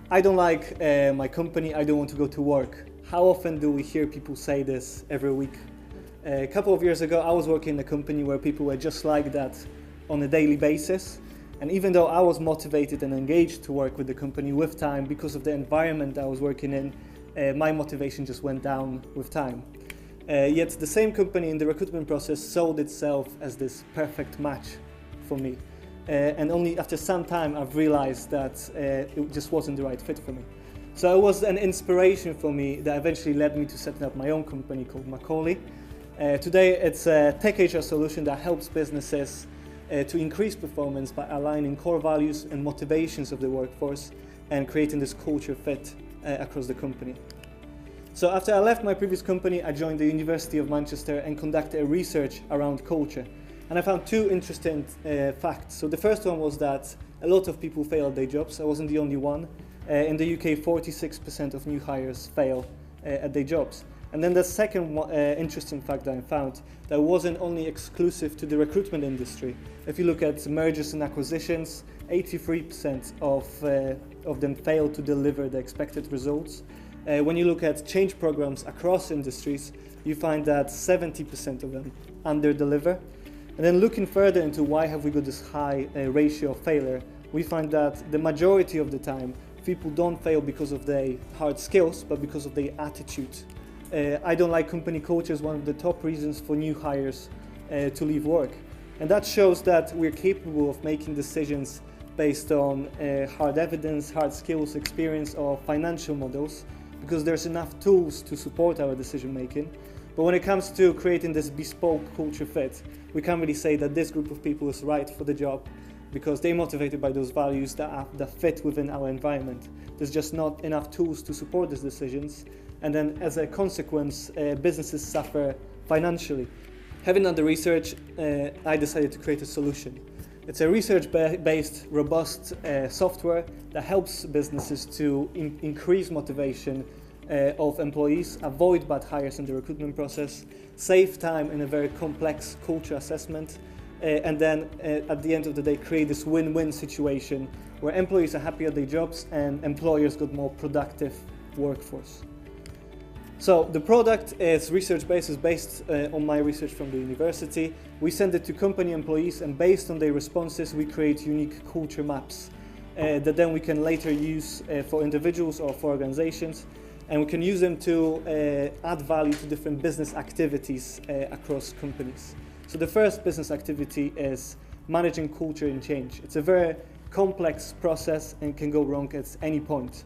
I don't like my company, I don't want to go to work. How often do we hear people say this every week? A couple of years ago, I was working in a company where people were just like that on a daily basis. And even though I was motivated and engaged to work with the company with time, because of the environment I was working in, my motivation just went down with time. Yet the same company in the recruitment process sold itself as this perfect match for me. And only after some time I've realized that it just wasn't the right fit for me. So it was an inspiration for me that eventually led me to setting up my own company called Macawly. Today it's a TechHR solution that helps businesses to increase performance by aligning core values and motivations of the workforce and creating this culture fit across the company. So after I left my previous company, I joined the University of Manchester and conducted research around culture. And I found two interesting facts. So the first one was that a lot of people fail at their jobs. I wasn't the only one. In the UK, 46% of new hires fail at their jobs. And then the second interesting fact that I found, that wasn't only exclusive to the recruitment industry. If you look at mergers and acquisitions, 83% of them fail to deliver the expected results. When you look at change programs across industries, you find that 70% of them under-deliver. And then looking further into why have we got this high ratio of failure, we find that the majority of the time, people don't fail because of their hard skills, but because of their attitude. I don't like company culture is one of the top reasons for new hires to leave work. And that shows that we're capable of making decisions based on hard evidence, hard skills, experience, or financial models, because there's enough tools to support our decision making. But when it comes to creating this bespoke culture fit, we can't really say that this group of people is right for the job because they're motivated by those values that fit within our environment. There's just not enough tools to support these decisions, and then as a consequence, businesses suffer financially. Having done the research, I decided to create a solution. It's a research-based, robust software that helps businesses to increase motivation of employees, avoid bad hires in the recruitment process, save time in a very complex culture assessment, and then at the end of the day create this win-win situation where employees are happy at their jobs and employers got more productive workforce. So the product is research-based, is based on my research from the university. We send it to company employees, and based on their responses we create unique culture maps that then we can later use for individuals or for organizations. And we can use them to add value to different business activities across companies. So the first business activity is managing culture and change. It's a very complex process and can go wrong at any point.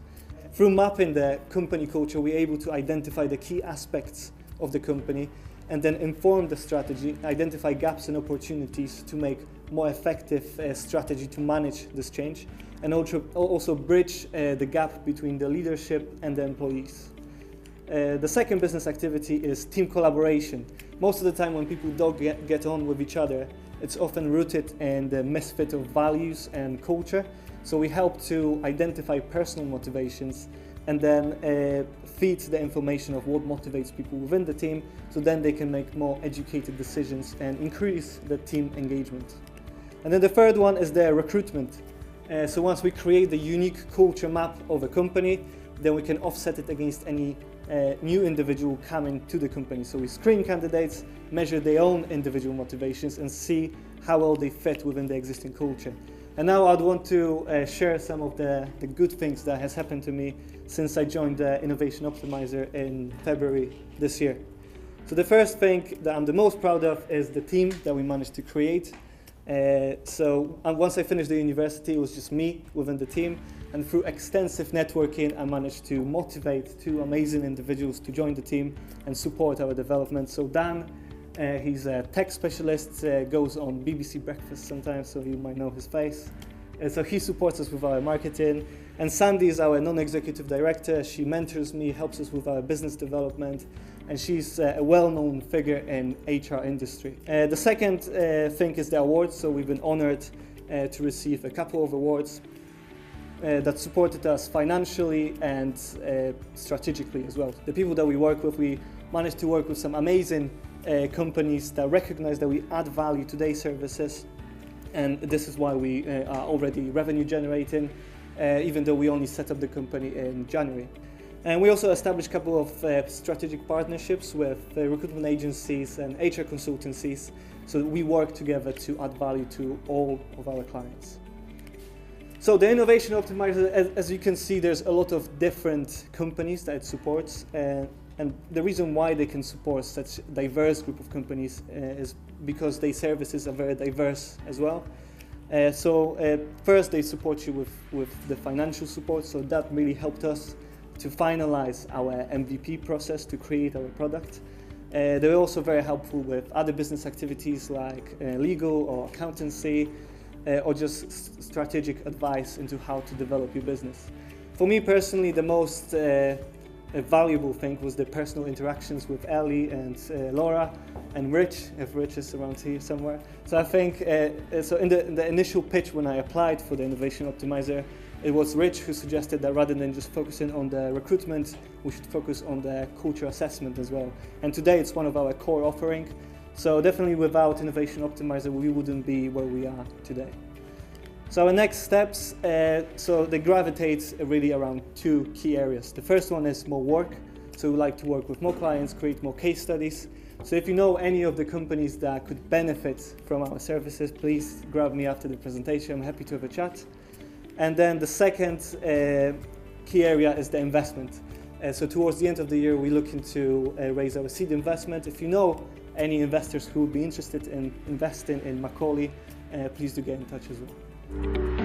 Through mapping the company culture, we're able to identify the key aspects of the company and then inform the strategy, identify gaps and opportunities to make more effective strategy to manage this change, and also bridge the gap between the leadership and the employees. The second business activity is team collaboration. Most of the time when people don't get on with each other, it's often rooted in the misfit of values and culture. So we help to identify personal motivations and then feed the information of what motivates people within the team, so then they can make more educated decisions and increase the team engagement. And then the third one is the recruitment. So once we create the unique culture map of a company, then we can offset it against any new individual coming to the company. So we screen candidates, measure their own individual motivations and see how well they fit within the existing culture. And now I'd want to share some of the good things that has happened to me since I joined the Innovation Optimiser in February this year. So the first thing that I'm the most proud of is the team that we managed to create. Once I finished the university, it was just me within the team, and through extensive networking I managed to motivate two amazing individuals to join the team and support our development. So Dan, he's a tech specialist, goes on BBC Breakfast sometimes, so you might know his face. So he supports us with our marketing. And Sandy is our non-executive director. She mentors me, helps us with our business development, and she's a well-known figure in HR industry. The second thing is the awards. So we've been honored to receive a couple of awards that supported us financially and strategically as well. The people that we work with, we managed to work with some amazing companies that recognize that we add value to their services, and this is why we are already revenue generating. even though we only set up the company in January. And we also established a couple of strategic partnerships with recruitment agencies and HR consultancies, so that we work together to add value to all of our clients. So the Innovation Optimiser, as you can see, there's a lot of different companies that it supports, and the reason why they can support such a diverse group of companies is because their services are very diverse as well. First they support you with the financial support, so that really helped us to finalize our MVP process to create our product. They're also very helpful with other business activities like legal or accountancy, or just strategic advice into how to develop your business. For me personally, the most valuable thing was the personal interactions with Ellie and Laura and Rich, if Rich is around here somewhere. So I think, so in the initial pitch when I applied for the Innovation Optimiser, it was Rich who suggested that rather than just focusing on the recruitment, we should focus on the culture assessment as well. And today it's one of our core offering. So definitely without Innovation Optimiser, we wouldn't be where we are today. So our next steps, so they gravitate really around two key areas. The first one is more work. So we like to work with more clients, create more case studies. So if you know any of the companies that could benefit from our services, please grab me after the presentation. I'm happy to have a chat. And then the second key area is the investment. So towards the end of the year, we're looking to raise our seed investment. If you know any investors who would be interested in investing in Macawly, please do get in touch as well.